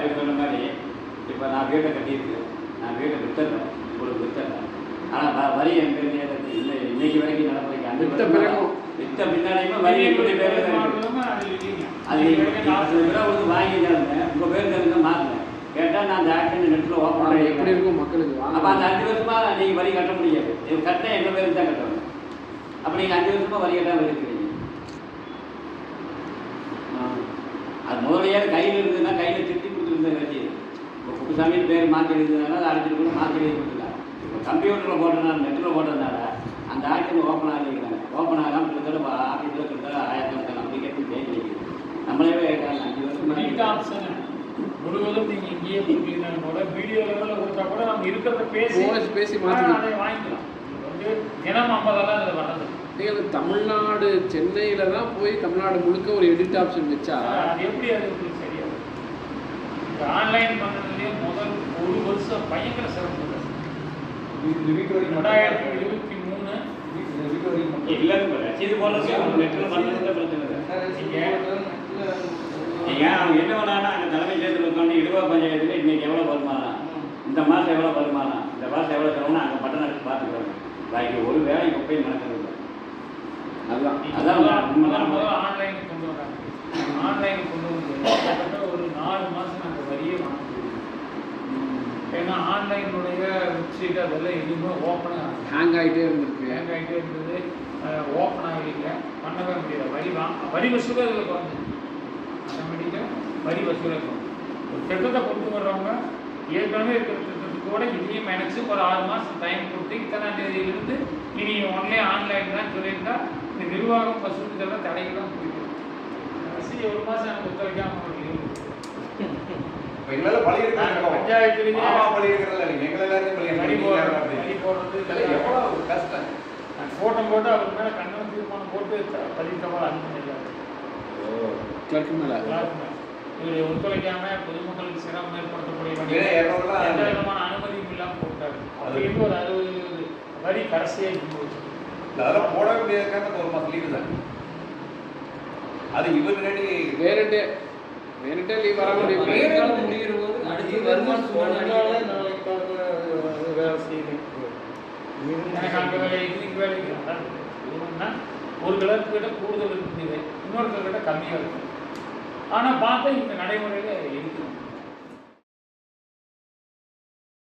தலைவர் சொன்ன மாதிரி இப்போ நான் வீட்டை கட்டியிருக்கேன், நான் வீட்டை வித்துறேன், உங்களுக்கு வித்துறேன். ஆனால் வரி என் பேர் இல்லை, இன்னைக்கு வரைக்கும் நடைமுறைக்கு அந்த வித்த பின்னாடியுமே வரி என்னுடைய பேர் அது 20 பேரை வந்து வாங்கிட்டாங்க. உங்கள் பேர் தெரிஞ்ச மாற்றினேன். கேட்டால் நான் அந்த ஆக்ஷன் நெட்டில் ஓப்பன் பண்ணி எப்படி இருக்கும் மக்களுக்கு. அப்போ அந்த 5 வருஷமாக நீங்கள் வரி கட்ட முடியாது. கட்டினா எங்கள் பேருக்கு தான் கட்டணும். அப்போ நீங்கள் 5 வருஷமாக வரி கட்டாமல் இருக்கிறீங்க. அது முதலையாவது கையில் இருந்ததுன்னா கையில் திட்டி கொடுத்துருந்தேன் வச்சு. இப்போ குப்புசாமின்னு பேர் மாற்றி இருந்ததுனால அதை அடிச்சுட்டு கூட மாற்றி எழுதி கொடுத்துருக்காங்க. இப்போ கம்ப்யூட்டரில் போட்டதுனால நெட்டில் போட்டதுனால அந்த ஆக்ஷன் ஓப்பன் ஆகிருக்காங்க. ஓப்பன் ஆகாமல் கிட்டத்தட்ட ஆஃபீஸில் கிட்டத்தட்ட 1000 அப்ளிகேஷன் தேடி நம்மளே கேட்குறாங்க 5 வருஷம் முழுவதும் நீங்கள் இங்கேயே கூட வீடியோ லெவலில் கொடுத்தா கூட நம்ம இருக்கிறத பேசி மாற்றி அதை வாங்கிக்கலாம். வந்து தினம் 50 அதில் வர்றது. நீங்கள் தமிழ்நாடு சென்னையில் தான் போய் தமிழ்நாடு முழுக்க ஒரு எடிட் ஆப்ஷன் வச்சா அது எப்படி அது உங்களுக்கு சரியாது? இந்த ஆன்லைன் பண்ணுறதுலேயே முதல் 1 வருஷம் பயங்கர சிறப்பு. 2023 இல்லைன்னு ரசீது போல நெட்டில் பண்ணுறது பிரச்சனை ஏன் அவங்க என்ன பண்ணாங்கன்னா அங்கே தலைமை தேர்தல் இருக்கோன்னு இடுவா பஞ்சாயத்தில் இன்றைக்கி எவ்வளோ வருமானம், இந்த மாதம் எவ்வளோ வருமானம், இந்த மாதம் எவ்வளோ செலவுன்னு அங்கே பட்டம் எடுத்து பார்த்துக்கிறாங்க. பாக்கி ஒரு வேலை எப்பயும் நடக்கிறது இல்லை. அதுதான் ஆன்லைனுக்கு கொண்டு வராங்க. ஆன்லைனுக்கு கொண்டு வந்து கிட்டத்தட்ட ஒரு 4 மாதம் நாங்கள் வரியே வாங்க முடியும். ஏன்னா ஆன்லைனுடைய வெப்சைட் அதெல்லாம் எதுவுமே ஓப்பன் ஹேங் ஆகிட்டே இருந்தது. ஓப்பன் ஆகலைங்க, பண்ணவே முடியல. வரி வசூலாக இதில் குறைஞ்சி ஆட்டோமேட்டிக்காக வரி வசூலாக இருக்கும். ஒரு திட்டத்தை கொண்டு வர்றவங்க ஏற்கனவே இருக்கிற திட்டத்துக்கு கூட இதையும் நினச்சி ஒரு 6 மாதம் டைம் கொடுத்து இத்தனாம் தேதியிலிருந்து இனி ஒன்லே ஆன்லைன் தான் சொல்லியிருந்தா இந்த நிர்வாகம் வசூல் இதெல்லாம் தடையெல்லாம் போயிடும். அரசு 1 மாதம் எனக்கு ஒத்துழைக்காமல் பஞ்சாயத்துலேயே வரி போடுறது எவ்வளோ கஷ்டம். ஃபோட்டோ போட்டு அவர் மேலே கண்டன தீர்மானம் போட்டு பதித்தவங்க அனுமதிக்கிறாங்க. கிளர்க்கு மேலே இவரை ஒத்துழைக்காமல் பொதுமக்களுக்கு சிரமம் ஏற்படுத்தக்கூடிய எந்த விதமான அனுமதியும் இல்லாமல் போட்டார். அப்படின்னு ஒரு 60 வரி கடைசியாக இருந்து அதெல்லாம் போட முடியாதுக்கான 1 மாதம் லீவு தான். அது இவர் ரெடி வேறட்டே லீவ் வர முடியும். முடிகிற போது அடுத்து வருமானம் வேலை செய்யுது. எனக்கு அங்கே வேலை இன்னைக்கு வேலைக்கு இதுன்னா ஒரு கிளர்க்கிட்ட கூடுதல் இருக்குது, இன்னொரு கிட்ட கம்மியாக இருக்குது. ஆனால் பார்த்தா இந்த நடைமுறையில் இருக்குது.